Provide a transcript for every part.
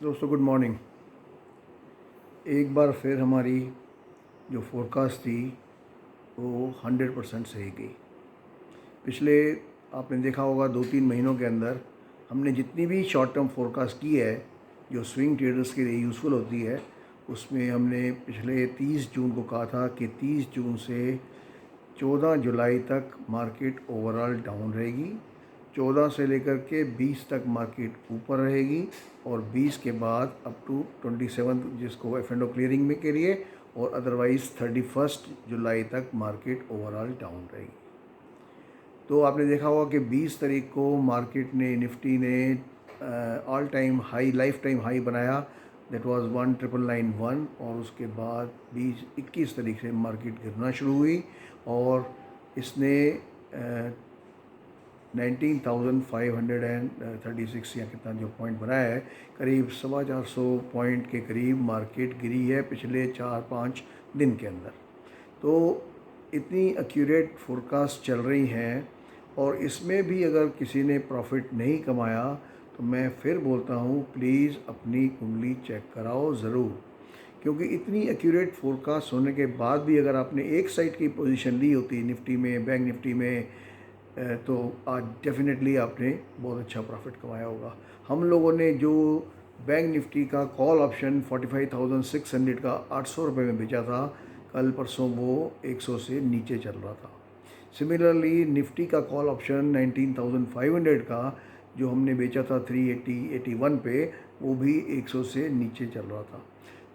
दोस्तों good morning. एक बार फिर हमारी जो फोरकास्ट थी वो 100% सही गई। पिछले आपने देखा होगा 2-3 महीनों के अंदर हमने जितनी भी शॉर्ट टर्म फोरकास्ट की है जो स्विंग ट्रेडर्स के लिए यूज़फुल होती है, उसमें हमने पिछले 30 जून को कहा था कि 30 जून से 14 जुलाई तक मार्केट ओवरऑल डाउन रहेगी, 14 से लेकर के 20 तक मार्केट ऊपर रहेगी और 20 के बाद अप टू 27 जिसको F&O क्लियरिंग में के लिए, और अदरवाइज़ 31 जुलाई तक मार्केट ओवरऑल डाउन रहेगी। तो आपने देखा होगा कि 20 तारीख को मार्केट ने निफ्टी ने all time high life time high बनाया, दैट वाज 1991, और उसके बाद 21 तारीख से मार्केट गिरना शुरू हुई और इसने 19,536 या कितना जो पॉइंट बनाया है, करीब 450 पॉइंट के करीब मार्केट गिरी है पिछले 4-5 दिन के अंदर। तो इतनी एक्यूरेट फोरकास्ट चल रही हैं और इसमें भी अगर किसी ने प्रॉफिट नहीं कमाया तो मैं फिर बोलता हूँ प्लीज़ अपनी कुंडली चेक कराओ ज़रूर, क्योंकि इतनी एक्यूरेट फोरकास्ट होने के बाद भी अगर आपने एक साइड की पोजीशन ली होती निफ्टी में, बैंक निफ्टी में, तो आज डेफिनेटली आपने बहुत अच्छा प्रॉफिट कमाया होगा। हम लोगों ने जो बैंक निफ्टी का कॉल ऑप्शन 45,600 का 800 रुपये में बेचा था, कल परसों वो 100 से नीचे चल रहा था। सिमिलरली निफ्टी का कॉल ऑप्शन 19,500 का जो हमने बेचा था 380-81 पे, वो भी 100 से नीचे चल रहा था।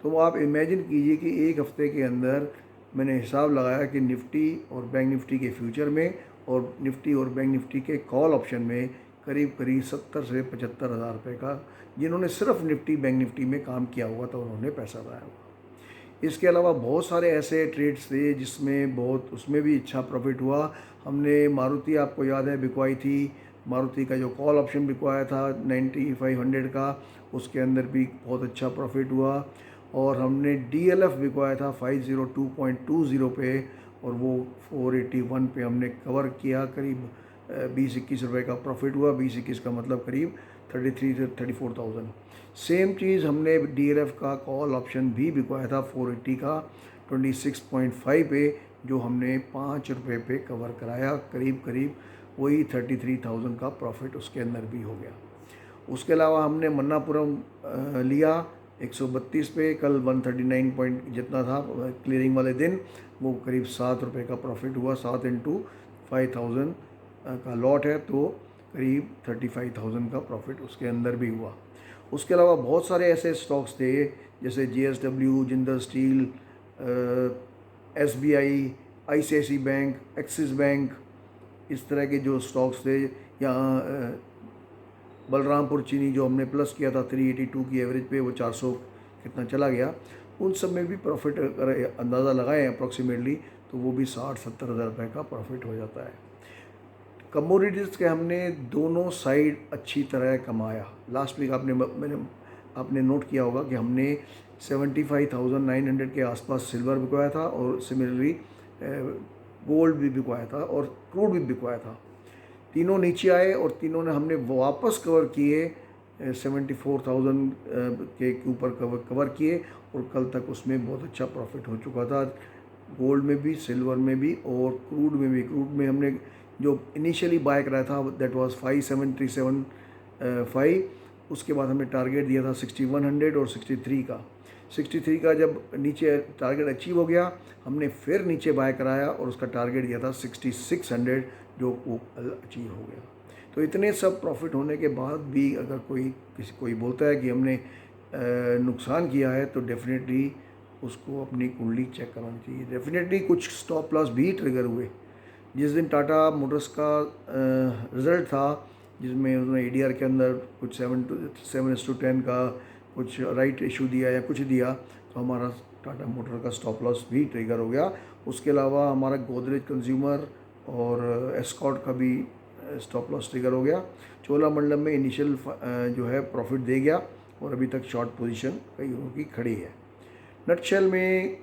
तो आप इमेजिन कीजिए कि एक हफ्ते के अंदर मैंने हिसाब लगाया कि निफ्टी और बैंक निफ्टी के फ्यूचर में और निफ्टी और बैंक निफ्टी के कॉल ऑप्शन में करीब करीब 70 से 75 हज़ार रुपये का, जिन्होंने सिर्फ निफ्टी बैंक निफ्टी में काम किया हुआ था, उन्होंने पैसा लगाया हुआ। इसके अलावा बहुत सारे ऐसे ट्रेड्स थे जिसमें बहुत उसमें भी अच्छा प्रॉफिट हुआ। हमने मारुति, आपको याद है, बिकवाई थी। मारुति का जो कॉल ऑप्शन बिकवाया था 9500 का, उसके अंदर भी बहुत अच्छा प्रॉफिट हुआ। और हमने DLF बिकवाया था 502.20 पे और वो 481 पे हमने कवर किया। करीब 20-21 रुपये का प्रॉफिट हुआ। 20-21 का मतलब करीब 33 से 34,000। सेम चीज़ हमने DLF का कॉल ऑप्शन भी बिकवाया था 480 का 26.5 पे, जो हमने 5 रुपये पे कवर कराया। करीब करीब वही 33,000 का प्रॉफिट उसके अंदर भी हो गया। उसके अलावा हमने मन्नापुरम लिया 132 पे, कल 139 पॉइंट जितना था क्लियरिंग वाले दिन, वो करीब 7 रुपये का प्रॉफिट हुआ। 7 इंटू 5,000 का लॉट है तो करीब 35,000 का प्रॉफिट उसके अंदर भी हुआ। उसके अलावा बहुत सारे ऐसे स्टॉक्स थे जैसे JSW, Jindal steel, SBI, ICICI bank, axis bank, इस तरह के जो स्टॉक्स थे। यहाँ बलरामपुर चीनी जो हमने प्लस किया था 382 की एवरेज पे, वो 400 कितना चला गया। उन सब में भी प्रॉफिट अगर अंदाज़ा लगाएं अप्रॉक्सीमेटली तो वो भी 60-70 हज़ार रुपये का प्रॉफिट हो जाता है। कमोडिटीज़ के हमने दोनों साइड अच्छी तरह कमाया। लास्ट वीक आपने नोट किया होगा कि हमने 75,900 के आसपास सिल्वर बिकवाया था और सिमिलरली गोल्ड भी बिकवाया था और क्रूड भी बिकवाया था। तीनों नीचे आए और तीनों ने हमने वापस कवर किए, 74,000 के ऊपर कवर किए और कल तक उसमें बहुत अच्छा प्रॉफिट हो चुका था, गोल्ड में भी, सिल्वर में भी और क्रूड में भी। क्रूड में हमने जो इनिशियली बाय कराया था दैट वाज 57,375, उसके बाद हमने टारगेट दिया था 6100 और 63 का। 63 का जब नीचे टारगेट अचीव हो गया, हमने फिर नीचे बाय कराया और उसका टारगेट दिया था 6600, जो वो अचीव हो गया। तो इतने सब प्रॉफिट होने के बाद भी अगर कोई बोलता है कि हमने नुकसान किया है, तो डेफिनेटली उसको अपनी कुंडली चेक करानी चाहिए। डेफिनेटली कुछ स्टॉप लॉस भी ट्रिगर हुए। जिस दिन टाटा मोटर्स का रिज़ल्ट था, जिसमें उन्होंने ADR के अंदर कुछ 7:10 का कुछ राइट इशू दिया या कुछ दिया, तो हमारा टाटा मोटर का स्टॉप लॉस भी ट्रिगर हो गया। उसके अलावा हमारा गोदरेज कंज्यूमर और एस्कॉर्ट का भी स्टॉप लॉस ट्रिगर हो गया। चोलामंडलम में इनिशियल जो है प्रॉफिट दे गया और अभी तक शॉर्ट पोजीशन कई की खड़ी है। नटशेल में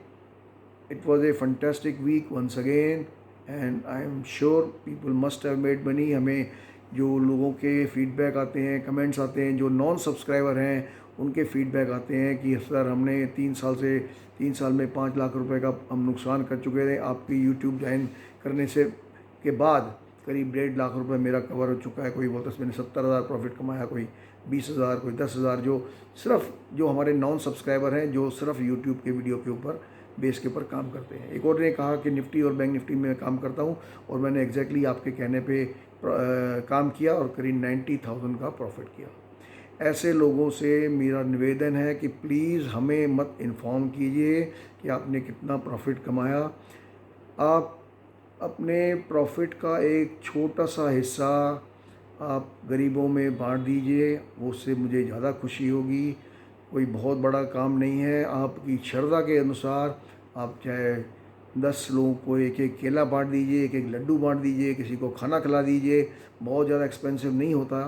it was a fantastic week once again and I am sure people must have made money. हमें जो लोगों के फीडबैक आते हैं, कमेंट्स आते हैं, जो नॉन सब्सक्राइबर हैं, उनके फीडबैक आते हैं कि सर हमने 3 साल में 5 लाख रुपए का हम नुकसान कर चुके थे, आपकी यूट्यूब ज्वाइन करने से के बाद करीब 1.5 लाख रुपए मेरा कवर हो चुका है। कोई बोलता है मैंने 70,000 प्रॉफिट कमाया, कोई 20,000, कोई 10,000, जो सिर्फ जो हमारे नॉन सब्सक्राइबर हैं जो सिर्फ यूट्यूब के वीडियो के ऊपर बेस के ऊपर काम करते हैं। एक और ने कहा कि निफ्टी और बैंक निफ्टी में काम करता हूं और मैंने एग्जैक्टली आपके कहने पे काम किया और करीब 90,000 का प्रॉफिट किया। ऐसे लोगों से मेरा निवेदन है कि प्लीज़ हमें मत इन्फॉर्म कीजिए कि आपने कितना प्रॉफिट कमाया। आप अपने प्रॉफिट का एक छोटा सा हिस्सा आप गरीबों में बांट दीजिए, वो उससे मुझे ज़्यादा खुशी होगी। कोई बहुत बड़ा काम नहीं है। आपकी श्रद्धा के अनुसार आप चाहे 10 लोगों को एक एक केला बांट दीजिए, एक एक लड्डू बांट दीजिए, किसी को खाना खिला दीजिए, बहुत ज़्यादा एक्सपेंसिव नहीं होता,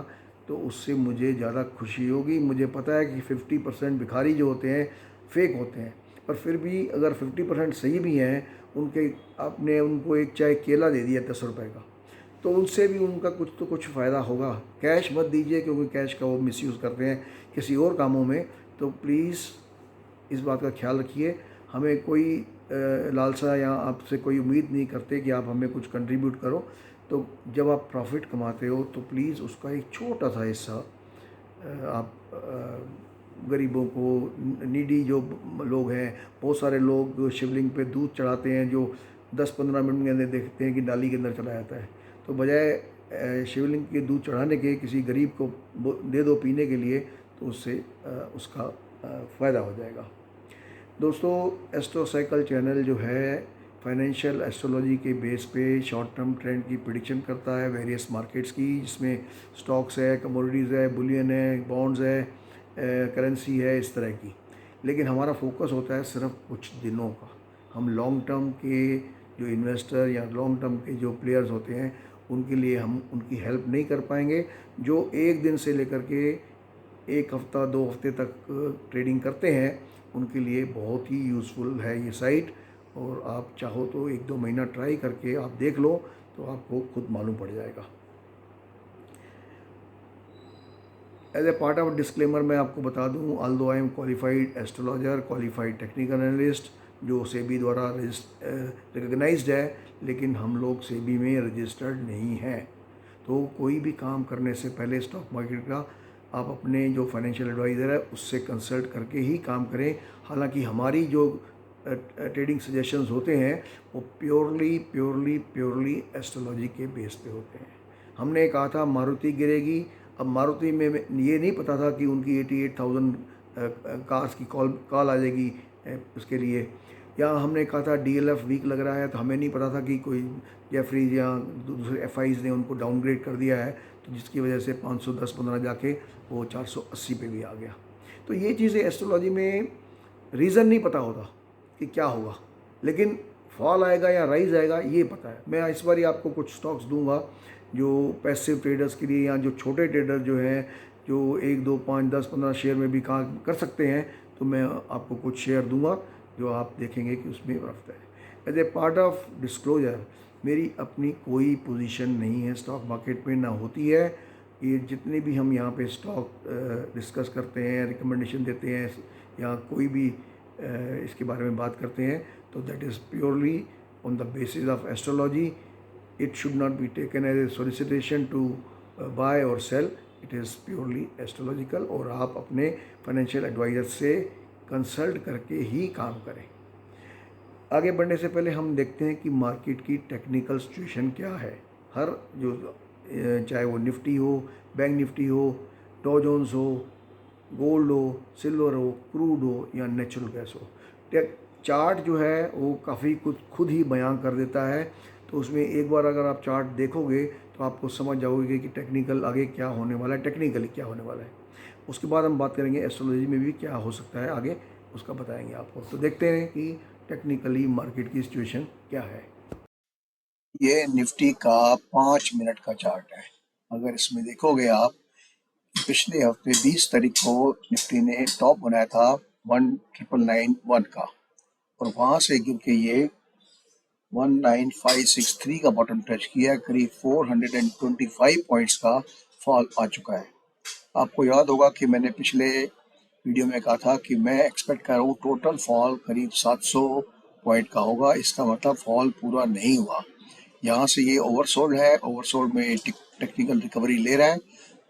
तो उससे मुझे ज़्यादा खुशी होगी। मुझे पता है कि 50% भिखारी जो होते हैं फेक होते हैं, पर फिर भी अगर 50% सही भी हैं, उनके आपने उनको एक चाहे केला दे दिया 10 रुपये का, तो उनसे भी उनका कुछ तो कुछ फ़ायदा होगा। कैश मत दीजिए, क्योंकि कैश का वो मिसयूज़ करते हैं किसी और कामों में। तो प्लीज़ इस बात का ख्याल रखिए। हमें कोई लालसा या आपसे कोई उम्मीद नहीं करते कि आप हमें कुछ कंट्रीब्यूट करो। तो जब आप प्रॉफिट कमाते हो तो प्लीज़ उसका एक छोटा सा हिस्सा आप गरीबों को, नीडी जो लोग हैं, बहुत सारे लोग शिवलिंग पे दूध चढ़ाते हैं जो 10-15 मिनट के अंदर देखते हैं कि डाली के अंदर चला जाता है। तो बजाय शिवलिंग के दूध चढ़ाने के किसी गरीब को दे दो पीने के लिए, तो उससे उसका फ़ायदा हो जाएगा। दोस्तों, एस्ट्रो साइकिल चैनल जो है फाइनेंशियल एस्ट्रोलॉजी के बेस पे शॉर्ट टर्म ट्रेंड की प्रिडिक्शन करता है वेरियस मार्केट्स की, जिसमें स्टॉक्स है, कमोडिटीज़ है, बुलियन है, बॉन्ड्स है, करेंसी है, इस तरह की। लेकिन हमारा फोकस होता है सिर्फ कुछ दिनों का। हम लॉन्ग टर्म के जो इन्वेस्टर या लॉन्ग टर्म के जो प्लेयर्स होते हैं उनके लिए हम उनकी हेल्प नहीं कर पाएंगे। जो एक दिन से लेकर के एक हफ़्ता 2 हफ्ते तक ट्रेडिंग करते हैं, उनके लिए बहुत ही यूज़फुल है ये साइट। और आप चाहो तो 1-2 महीना ट्राई करके आप देख लो, तो आपको खुद मालूम पड़ जाएगा। As a part of disclaimer मैं आपको बता दूं, although I am qualified astrologer, qualified technical analyst जो सेबी द्वारा रिकग्नाइज्ड है, लेकिन हम लोग सेबी में रजिस्टर्ड नहीं हैं। तो कोई भी काम करने से पहले स्टॉक मार्केट का आप अपने जो फाइनेंशियल एडवाइज़र है उससे कंसल्ट करके ही काम करें। हालांकि हमारी जो ट्रेडिंग सजेशंस होते हैं वो प्योरली एस्ट्रोलॉजी के बेस पे होते हैं। हमने कहा था मारुति गिरेगी, अब मारुति में ये नहीं पता था कि उनकी 88,000 कार्स की कॉल आ जाएगी उसके लिए। या हमने कहा था डीएलएफ वीक लग रहा है, तो हमें नहीं पता था कि कोई जेफरीज या दूसरे एफआईज ने उनको डाउनग्रेड कर दिया है, तो जिसकी वजह से 510-15 जाके वो 480 पे भी आ गया। तो ये चीज़ें एस्ट्रोलॉजी में रीज़न नहीं पता होता कि क्या होगा, लेकिन फॉल आएगा या राइज आएगा ये पता है। मैं इस बार ही आपको कुछ स्टॉक्स दूंगा जो पैसिव ट्रेडर्स के लिए, या जो छोटे ट्रेडर जो हैं जो 1, 2, 5, 10, 15 शेयर में भी काम कर सकते हैं, तो मैं आपको कुछ शेयर दूंगा जो आप देखेंगे कि उसमें रफ्त है। As a part of disclosure, मेरी अपनी कोई पोजीशन नहीं है स्टॉक मार्केट में, ना होती है। ये जितने भी हम यहाँ पे स्टॉक डिस्कस करते हैं, रिकमेंडेशन देते हैं या कोई भी इसके बारे में बात करते हैं, तो that is purely on the basis of astrology. It should not be taken as a solicitation to buy or sell, it is purely astrological. और आप अपने फाइनेंशियल एडवाइज़र से कंसल्ट करके ही काम करें। आगे बढ़ने से पहले हम देखते हैं कि मार्केट की टेक्निकल सिचुएशन क्या है। हर जो चाहे वो निफ्टी हो, बैंक निफ्टी हो, डॉ जोन्स हो, गोल्ड हो, सिल्वर हो, क्रूड हो या नेचुरल गैस हो, चार्ट जो है वो काफ़ी कुछ खुद ही बयां कर देता है। तो उसमें एक बार अगर आप चार्ट देखोगे तो आपको समझ जाओगे कि टेक्निकल आगे क्या होने वाला है, टेक्निकली क्या होने वाला है। उसके बाद हम बात करेंगे एस्ट्रोलॉजी में भी क्या हो सकता है आगे, उसका बताएंगे आपको। तो देखते हैं कि टेक्निकली मार्केट की सिचुएशन क्या है। ये निफ्टी का 5 मिनट का चार्ट है। अगर इसमें देखोगे आप, पिछले हफ्ते 20 तारीख को निफ्टी ने टॉप बनाया था 19,991 का, और वहां से गिर के ये 19,563 का बॉटम टच किया, करीब 425 पॉइंट्स का फॉल आ चुका है। आपको याद होगा कि मैंने पिछले वीडियो में कहा था कि मैं एक्सपेक्ट कर रहा हूँ टोटल फॉल करीब 700 पॉइंट का होगा। इसका मतलब फॉल पूरा नहीं हुआ। यहाँ से ये ओवरसोल्ड है, ओवरसोल्ड में टेक्निकल रिकवरी ले रहा है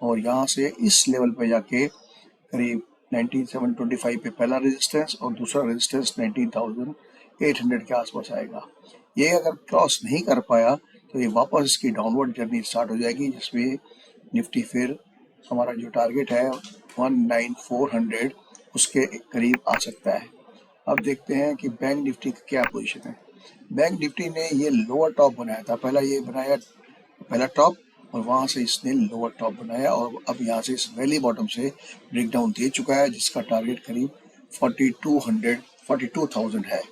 और यहाँ से इस लेवल पे जाके करीब 9725 पे पहला रेजिस्टेंस और दूसरा रेजिस्टेंस 19800 के आसपास आएगा। ये अगर क्रॉस नहीं कर पाया तो ये वापस इसकी डाउनवर्ड जर्नी स्टार्ट हो जाएगी, जिसमें निफ्टी फिर हमारा जो टारगेट है 19400 उसके करीब आ सकता है। अब देखते हैं कि बैंक निफ्टी का क्या पोजीशन है। बैंक निफ्टी ने ये लोअर टॉप बनाया था, पहला ये बनाया पहला टॉप और वहां से इसने लोअर टॉप बनाया और अब यहाँ से इस वैली बॉटम से ब्रेकडाउन दे चुका है, जिसका टारगेट करीब 42,000 है।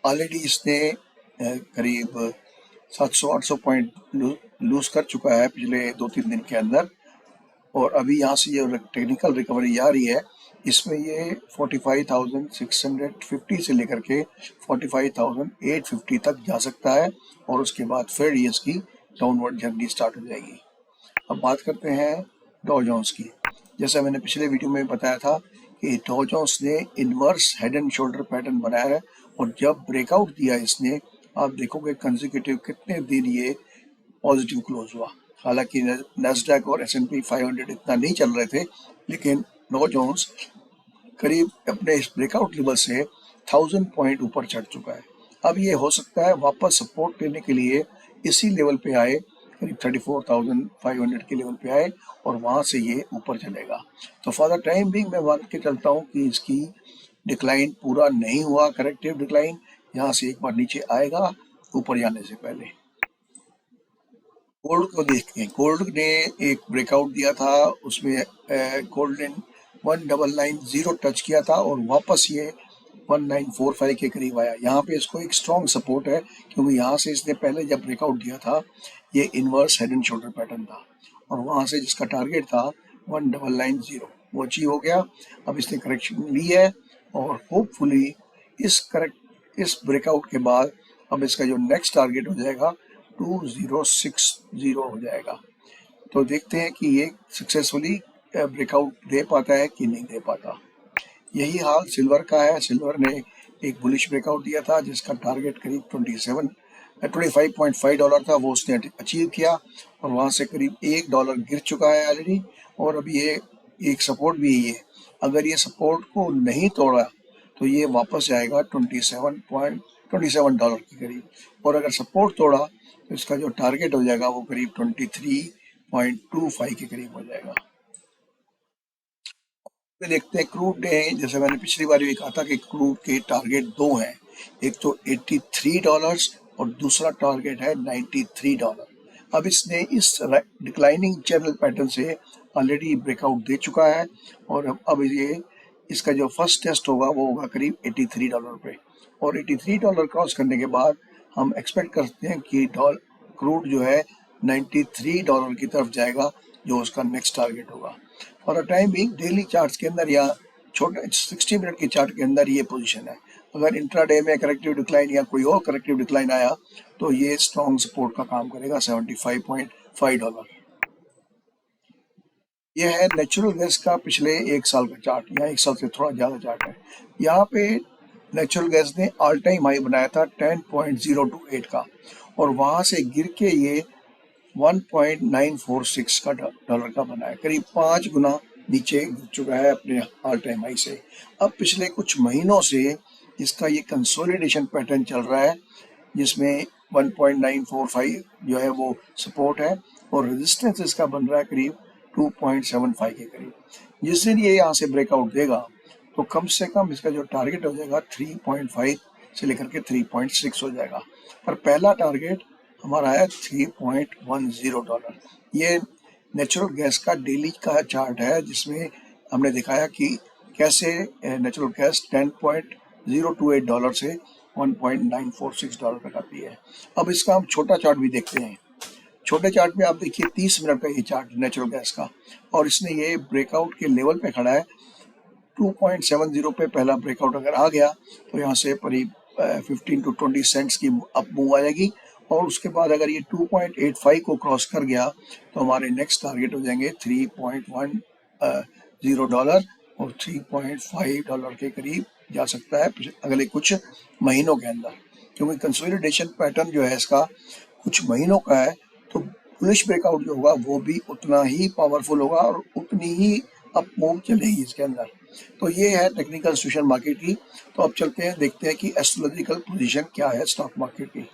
ऑलरेडी इसने करीब 700-800 पॉइंट लूज कर चुका है पिछले 2-3 दिन के अंदर और अभी यहाँ से ये टेक्निकल रिकवरी आ रही है। इसमें ये 45,650 से लेकर के 45,850 तक जा सकता है और उसके बाद फिर ये इसकी डाउनवर्ड जर्नी स्टार्ट हो जाएगी। अब बात करते हैं डॉ जोन्स की। जैसा मैंने पिछले वीडियो में बताया था कि डॉ जोन्स ने inverse head and shoulder pattern बनाया है और जब ब्रेकआउट दिया इसने, आप देखोगे कंसेक्यूटिव कितने दिन ये पॉजिटिव क्लोज हुआ। हालांकि नैस्डैक और S&P 500 इतना नहीं चल रहे थे, लेकिन डॉ जोन्स करीब अपने इस ब्रेकआउट लेवल से 1000 पॉइंट ऊपर चढ़ चुका है। अब ये हो सकता है वापस सपोर्ट लेने के लिए इसी लेवल पे आए, करीब 34,500 के लेवल पे आए और वहां से ये ऊपर चलेगा। तो फॉर द टाइम बिंग मैं मान के चलता हूँ कि इसकी डिक्लाइन पूरा नहीं हुआ, करेक्टिव डिक्लाइन यहाँ से एक बार नीचे आएगा ऊपर जाने से पहले। गोल्ड को देखते हैं। गोल्ड ने एक ब्रेकआउट दिया था, उसमें गोल्ड ने 1990 टच किया था और वापस ये 1945 के करीब आया। यहाँ पे इसको एक स्ट्रॉन्ग सपोर्ट है क्योंकि यहाँ से इसने पहले जब ब्रेकआउट दिया था ये inverse head and shoulder pattern था और वहाँ से जिसका टारगेट था 1990 वो अचीव हो गया। अब इसने करेक्शन ली है और होपफुली इस ब्रेकआउट के बाद अब इसका जो नेक्स्ट टारगेट हो जाएगा 2060 हो जाएगा। तो देखते हैं कि ये सक्सेसफुली ब्रेकआउट दे पाता है कि नहीं दे पाता। यही हाल सिल्वर का है। सिल्वर ने एक बुलिश ब्रेकआउट दिया था जिसका टारगेट करीब $25.5 था, वो उसने अचीव किया और वहां से करीब $1 गिर चुका है ऑलरेडी और अभी ये एक सपोर्ट भी है। अगर ये सपोर्ट को नहीं तोड़ा तो ये वापस जाएगा $27 के करीब और अगर सपोर्ट तोड़ा तो इसका जो टारगेट हो जाएगा वो करीब 23.25 के करीब हो जाएगा। देखते हैं क्रूड ने, जैसे मैंने पिछली बार भी कहा था कि क्रूड के टारगेट दो हैं, एक तो $83 और दूसरा टारगेट है $93। अब इसने इस डिक्लाइनिंग चैनल पैटर्न से ऑलरेडी ब्रेकआउट दे चुका है और अब ये इसका जो फर्स्ट टेस्ट होगा वो होगा करीब $83 पे और $83 क्रॉस करने के बाद हम एक्सपेक्ट करते हैं कि क्रूड जो है $93 की तरफ जाएगा, जो उसका नेक्स्ट टारगेट होगा। For a time being daily charts के अंदर या छोटे 60 मिनट के चार्ट के अंदर ये पोजीशन है। अगर इंट्राडे में करेक्टिव डिक्लाइन या कोई और करेक्टिव डिक्लाइन आया तो ये स्ट्रॉन्ग सपोर्ट का काम करेगा $75.5। यह है नेचुरल गैस का पिछले एक साल का चार्ट या एक साल से थोड़ा ज़्यादा चार्ट है। यहाँ पे नेचुरल गैस ने ऑल टाइम हाई बनाया था 10.028 का और वहाँ से गिर के ये 1.946 का डॉलर का बना है, करीब 5 गुना नीचे गिर चुका है अपने ऑल टाइम हाई से। अब पिछले कुछ महीनों से इसका ये कंसोलिडेशन पैटर्न चल रहा है जिसमें 1.945 जो है वो सपोर्ट है और रेजिस्टेंस इसका बन रहा है करीब 2.75 के करीब। जिस दिन ये यहाँ से ब्रेकआउट देगा तो कम से कम इसका जो टारगेट हो जाएगा 3.5 से लेकर के 3.6 हो जाएगा, पर पहला टारगेट हमारा है $3.10। ये नेचुरल गैस का डेली का चार्ट है जिसमें हमने दिखाया कि कैसे नेचुरल गैस $10.028 से $1.946 तक आती है। अब इसका हम छोटा चार्ट भी देखते हैं। छोटे चार्ट में आप देखिए 30 मिनट का ये चार्ट नेचुरल गैस का और इसने ये ब्रेकआउट के लेवल पे खड़ा है 2.70 पे। पहला ब्रेकआउट अगर आ गया तो यहाँ से करीब 15 to 20 सेंट्स की अप मूव आएगी और उसके बाद अगर ये 2.85 को क्रॉस कर गया तो हमारे नेक्स्ट टारगेट हो जाएंगे $3.10 और $3.5 के करीब जा सकता है अगले कुछ महीनों के अंदर, क्योंकि कंसोलिडेशन पैटर्न जो है इसका कुछ महीनों का है। तो बुलिश ब्रेकआउट जो होगा वो भी उतना ही पावरफुल होगा और उतनी ही अप मूव चलेगी इसके अंदर। तो ये है टेक्निकल सिचुएशन मार्केट की। तो अब चलते हैं, देखते हैं कि एस्ट्रोलॉजिकल पोजीशन क्या है स्टॉक मार्केट की।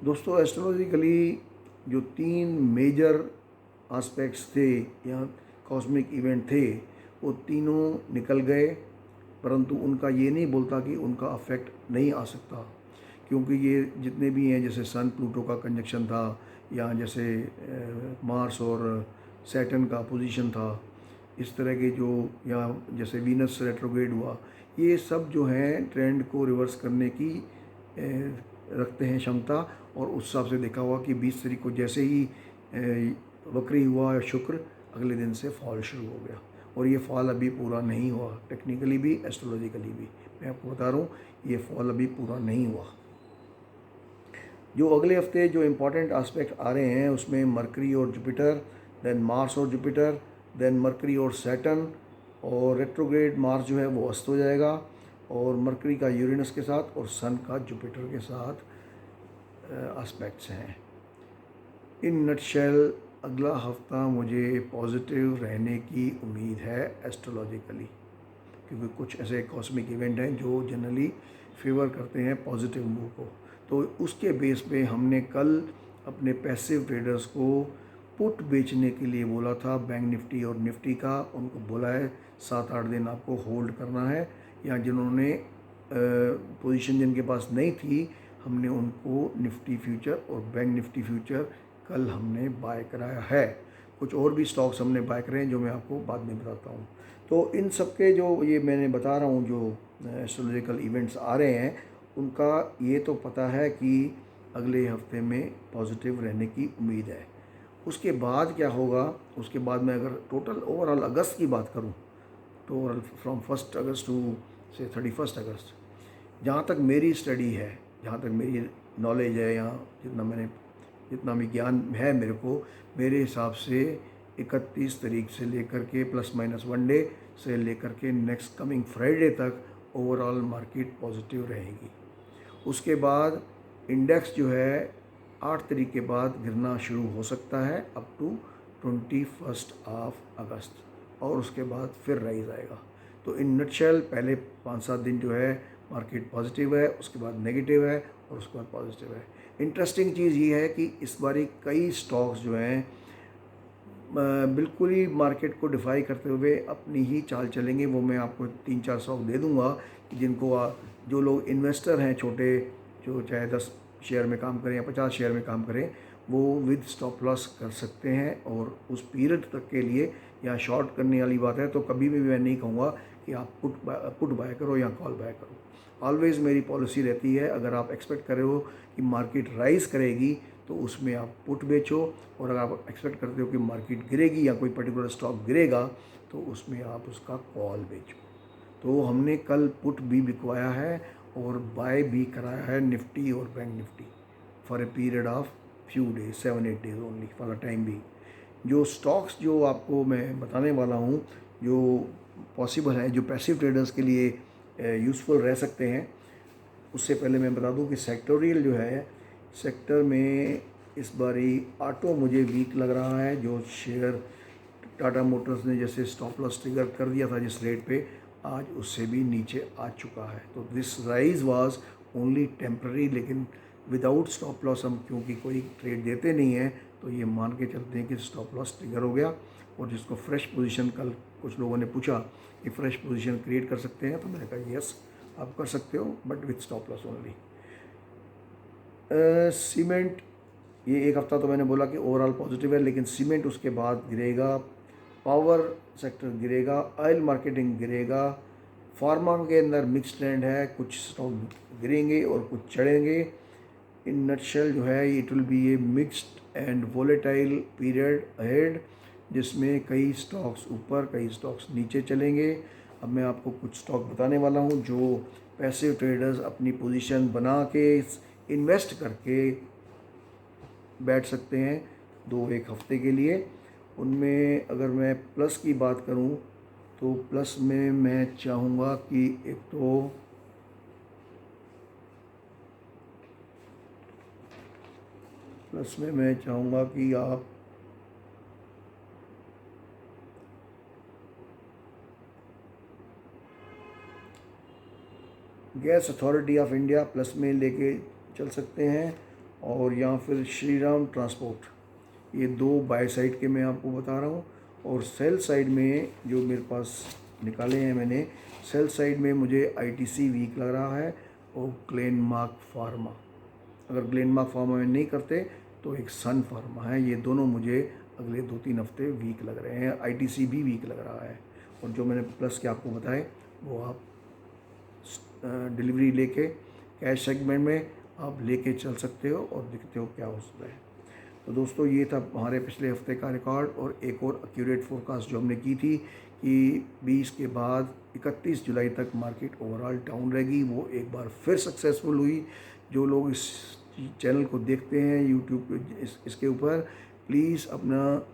दोस्तों, एस्ट्रोलॉजिकली जो 3 मेजर एस्पेक्ट्स थे या कॉस्मिक इवेंट थे, वो तीनों निकल गए, परंतु उनका ये नहीं बोलता कि उनका अफेक्ट नहीं आ सकता, क्योंकि ये जितने भी हैं, जैसे सन प्लूटो का कंजक्शन था, या जैसे मार्स और सैटर्न का पोजीशन था, इस तरह के जो, या जैसे वीनस रेट्रोग्रेड हुआ, ये सब जो हैं ट्रेंड को रिवर्स करने की रखते हैं क्षमता। और उस हिसाब से देखा हुआ कि 20 तारीख को जैसे ही वक्री हुआ शुक्र, अगले दिन से फॉल शुरू हो गया, और ये फॉल अभी पूरा नहीं हुआ, टेक्निकली भी एस्ट्रोलॉजिकली भी मैं आपको बता रहा हूँ, ये फॉल अभी पूरा नहीं हुआ। जो अगले हफ्ते जो इम्पोर्टेंट एस्पेक्ट आ रहे हैं, उसमें मरकरी और जुपिटर, देन मार्स और जुपिटर, देन मरकरी और सैटर्न, और रेट्रोग्रेड मार्स जो है वो अस्त हो जाएगा, और मरकरी का यूरेनस के साथ और सन का जुपिटर के साथ एस्पेक्ट्स हैं। इन नटशेल अगला हफ्ता मुझे पॉजिटिव रहने की उम्मीद है एस्ट्रोलॉजिकली, क्योंकि कुछ ऐसे कॉस्मिक इवेंट हैं जो जनरली फेवर करते हैं पॉजिटिव मूव को। तो उसके बेस पे हमने कल अपने पैसिव ट्रेडर्स को पुट बेचने के लिए बोला था, बैंक निफ्टी और निफ्टी का। उनको बोला है 7-8 दिन आपको होल्ड करना है, या जिन्होंने पोजीशन जिनके पास नहीं थी, हमने उनको निफ्टी फ्यूचर और बैंक निफ्टी फ्यूचर कल हमने बाय कराया है। कुछ और भी स्टॉक्स हमने बाय करे हैं जो मैं आपको बाद में बताता हूँ। तो इन सब के जो ये मैंने बता रहा हूँ, जो एस्ट्रोलॉजिकल इवेंट्स आ रहे हैं, उनका ये तो पता है कि अगले हफ्ते में पॉजिटिव रहने की उम्मीद है। उसके बाद क्या होगा, उसके बाद मैं अगर टोटल ओवरऑल अगस्त की बात करूँ, तो ओवरऑल फ्रॉम 1 अगस्त टू से 31 अगस्त, जहाँ तक मेरी स्टडी है, जहाँ तक मेरी नॉलेज है, या जितना भी ज्ञान है मेरे को, मेरे हिसाब से 31 तारीख से लेकर के ±1 डे से लेकर के नेक्स्ट कमिंग फ्राइडे तक ओवरऑल मार्केट पॉजिटिव रहेगी। उसके बाद इंडेक्स जो है 8 तारीख के बाद गिरना शुरू हो सकता है अप टू 21 अगस्त, और उसके बाद फिर राइज आएगा। तो इन नटशेल पहले 5-7 दिन जो है मार्केट पॉजिटिव है, उसके बाद नेगेटिव है, और उसके बाद पॉजिटिव है। इंटरेस्टिंग चीज़ ये है कि इस बारी कई स्टॉक्स जो हैं बिल्कुल ही मार्केट को डिफाई करते हुए अपनी ही चाल चलेंगे। वो मैं आपको 3-4 स्टॉक दे दूंगा कि जिनको जो लोग इन्वेस्टर हैं छोटे, जो चाहे 10 शेयर में काम करें या 50 शेयर में काम करें, वो विद स्टॉप लॉस कर सकते हैं, और उस पीरियड तक के लिए। या शॉर्ट करने वाली बात है तो कभी भी मैं नहीं कहूँगा कि आप पुट बाय करो या कॉल बाय करो। ऑलवेज़ मेरी पॉलिसी रहती है, अगर आप एक्सपेक्ट कर रहे हो कि मार्केट राइज़ करेगी तो उसमें आप पुट बेचो, और अगर आप एक्सपेक्ट करते हो कि मार्केट गिरेगी या कोई पर्टिकुलर स्टॉक गिरेगा तो उसमें आप उसका कॉल बेचो। तो हमने कल पुट भी बिकवाया है और बाय भी कराया है निफ्टी और bank Nifty for a period of few days, 7-8 days only for the time भी। जो स्टॉक्स जो आपको मैं बताने वाला हूँ, जो पॉसिबल है, जो पैसिव ट्रेडर्स के लिए यूज़फुल रह सकते हैं, उससे पहले मैं बता दूं कि सेक्टोरियल जो है, सेक्टर में इस बारी ऑटो मुझे वीक लग रहा है। जो शेयर टाटा मोटर्स ने जैसे स्टॉप लॉस ट्रिगर कर दिया था जिस रेट पे, आज उससे भी नीचे आ चुका है। तो this rise was only temporary, लेकिन विदाउट स्टॉप लॉस हम क्योंकि कोई ट्रेड देते नहीं हैं, तो ये मान के चलते हैं कि स्टॉप लॉस ट्रिगर हो गया। और जिसको फ्रेश पोजीशन, कल कुछ लोगों ने पूछा कि फ्रेश पोजीशन क्रिएट कर सकते हैं, तो मैंने कहा यस आप कर सकते हो, but with stop loss only. Cement, ये एक हफ्ता तो मैंने बोला कि ओवरऑल पॉजिटिव है, लेकिन सीमेंट उसके बाद गिरेगा, पावर सेक्टर गिरेगा, ऑयल मार्केटिंग गिरेगा, फार्मा के अंदर मिक्स ट्रेंड है, कुछ स्टॉक गिरेंगे और कुछ चढ़ेंगे। इन नटशेल जो है, it will be A mixed and volatile period ahead, जिसमें कई स्टॉक्स ऊपर कई स्टॉक्स नीचे चलेंगे। अब मैं आपको कुछ स्टॉक बताने वाला हूं जो पैसिव ट्रेडर्स अपनी पोजीशन बना के इन्वेस्ट करके बैठ सकते हैं 2-1 हफ्ते के लिए। उनमें अगर मैं प्लस की बात करूं तो प्लस में मैं चाहूँगा कि एक तो प्लस में मैं चाहूँगा कि आप gas authority of India plus में लेके चल सकते हैं, और या फिर श्री राम ट्रांसपोर्ट। ये दो बाय साइड के मैं आपको बता रहा हूँ। और सेल साइड में जो मेरे पास निकाले हैं मैंने, सेल साइड में मुझे आईटीसी वीक लग रहा है और ग्लेनमार्क फार्मा। अगर ग्लेनमार्क फार्मा में नहीं करते तो एक सन फार्मा है। ये दोनों मुझे अगले 2-3 हफ्ते वीक लग रहे हैं। आईटीसी भी वीक लग रहा है। और जो मैंने प्लस के आपको बताए वो आप डिलीवरी लेके कैश सेगमेंट में आप लेके चल सकते हो और देखते हो क्या हो सकता है। तो दोस्तों ये था हमारे पिछले हफ्ते का रिकॉर्ड। और एक और एक्यूरेट फोरकास्ट जो हमने की थी कि 20 के बाद 31 जुलाई तक मार्केट ओवरऑल डाउन रहेगी, वो एक बार फिर सक्सेसफुल हुई। जो लोग इस चैनल को देखते हैं यूट्यूब इसके ऊपर, प्लीज़ अपना,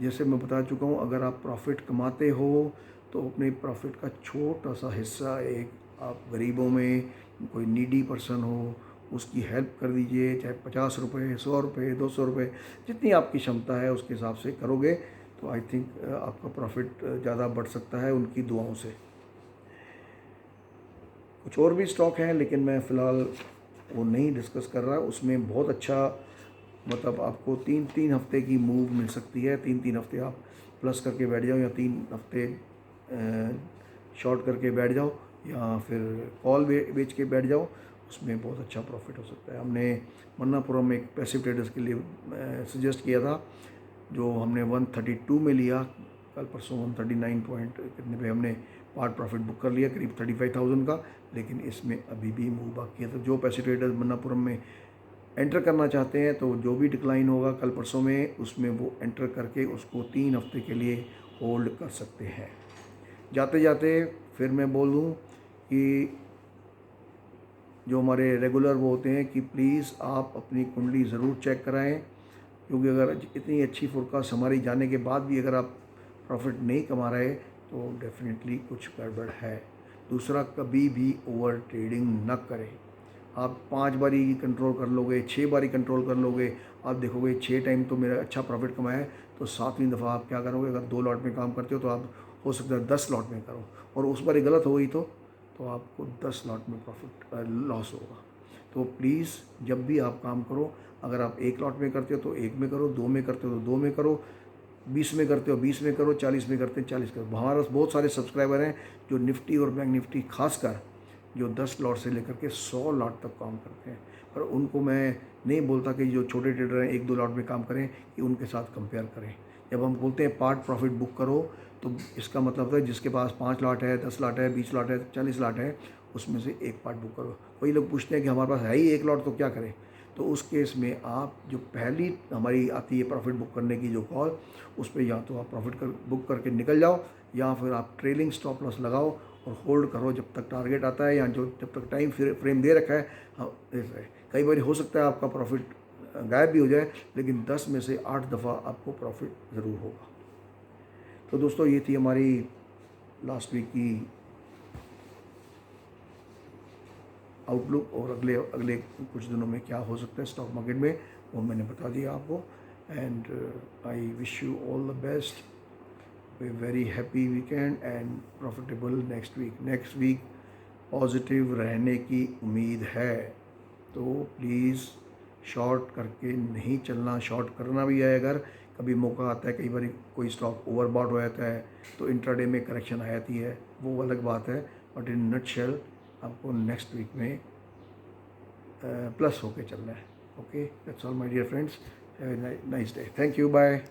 जैसे मैं बता चुका हूँ, अगर आप प्रॉफिट कमाते हो तो अपने प्रॉफिट का छोटा सा हिस्सा एक आप गरीबों में, कोई नीडी पर्सन हो उसकी हेल्प कर दीजिए। चाहे 50 रुपये, 100 रुपये, 200 रुपये, जितनी आपकी क्षमता है उसके हिसाब से करोगे तो आई थिंक आपका प्रॉफिट ज़्यादा बढ़ सकता है उनकी दुआओं से। कुछ और भी स्टॉक हैं लेकिन मैं फ़िलहाल वो नहीं डिस्कस कर रहा। उसमें बहुत अच्छा, मतलब आपको 3-3 हफ्ते की मूव मिल सकती है। 3-3 हफ्ते आप प्लस करके बैठ जाओ, या 3 हफ्ते शॉर्ट करके बैठ जाओ, या फिर कॉल बेच के बैठ जाओ। उसमें बहुत अच्छा प्रॉफिट हो सकता है। हमने मन्नापुरम में एक पैसिव ट्रेडर्स के लिए सजेस्ट किया था, जो हमने 132 में लिया कल परसों। 139 पॉइंट कितने पे हमने पार्ट प्रॉफिट बुक कर लिया, करीब 35,000 का। लेकिन इसमें अभी भी मूव बाकी है। तो जो पैसिव ट्रेडर्स मन्नापुरम में एंटर करना चाहते हैं तो जो भी डिक्लाइन होगा कल परसों में, उसमें वो एंटर करके उसको 3 हफ्ते के लिए होल्ड कर सकते हैं। जाते जाते फिर मैं बोल दूँ कि जो हमारे रेगुलर वो होते हैं कि प्लीज़ आप अपनी कुंडली ज़रूर चेक कराएं, क्योंकि अगर इतनी अच्छी फोरकास्ट हमारी जाने के बाद भी अगर आप प्रॉफिट नहीं कमा रहे तो डेफिनेटली कुछ गड़बड़ है। दूसरा, कभी भी ओवर ट्रेडिंग न करें। आप 5 बारी कंट्रोल कर लोगे, 6 बारी कंट्रोल कर लोगे, आप देखोगे 6 टाइम तो मेरा अच्छा प्रॉफिट कमाया है, तो 7वीं दफ़ा आप क्या करोगे? अगर 2 लॉट में काम करते हो तो आप हो सकता है 10 लॉट में करो, और उस बार गलत हो गई तो आपको 10 लॉट में प्रॉफिट लॉस होगा। तो प्लीज़ जब भी आप काम करो, अगर आप 1 लॉट में करते हो तो 1 में करो, 2 में करते हो तो 2 में करो, 20 में करते हो 20 में करो, 40 में करते हैं 40 करो। हमारे पास बहुत सारे सब्सक्राइबर हैं जो निफ्टी और बैंक निफ्टी खासकर जो 10 लॉट से लेकर के 100 लॉट तक काम करते हैं। पर उनको मैं नहीं बोलता कि जो छोटे ट्रेडर हैं 1-2 लॉट में काम करें, कि उनके साथ कंपेयर करें। जब हम बोलते हैं पार्ट प्रॉफिट बुक करो तो इसका मतलब है जिसके पास 5 लॉट है, 10 लॉट है, 20 लॉट है, 40 लॉट है, उसमें से एक पार्ट बुक करो। कई लोग पूछते हैं कि हमारे पास है ही 1 लॉट तो क्या करें? तो उस केस में आप जो पहली हमारी आती है प्रॉफिट बुक करने की जो कॉल, उस पर या तो आप प्रॉफिट बुक करके निकल जाओ, या फिर आप ट्रेलिंग स्टॉप लॉस लगाओ और होल्ड करो जब तक टारगेट आता है, या जो जब तक टाइम फ्रेम दे रखा है। हाँ, कई बार हो सकता है आपका प्रॉफिट गायब भी हो जाए, लेकिन 10 में से 8 दफ़ा आपको प्रॉफिट ज़रूर होगा। तो दोस्तों ये थी हमारी लास्ट वीक की आउटलुक, और अगले अगले कुछ दिनों में क्या हो सकता है स्टॉक मार्केट में, वो मैंने बता दिया आपको। And I wish you all the best, a very happy weekend and profitable next week positive रहने की उम्मीद है। तो प्लीज़ शॉर्ट करके नहीं चलना। शॉर्ट करना भी है, अगर कभी मौका आता है, कई बार कोई स्टॉक ओवरबॉट हो जाता है तो इंट्राडे में करेक्शन आ जाती है, वो अलग बात है। बट इन नटशेल आपको नेक्स्ट वीक में प्लस होके चलना है। Okay, that's all my dear friends, have a nice day, thank you, bye.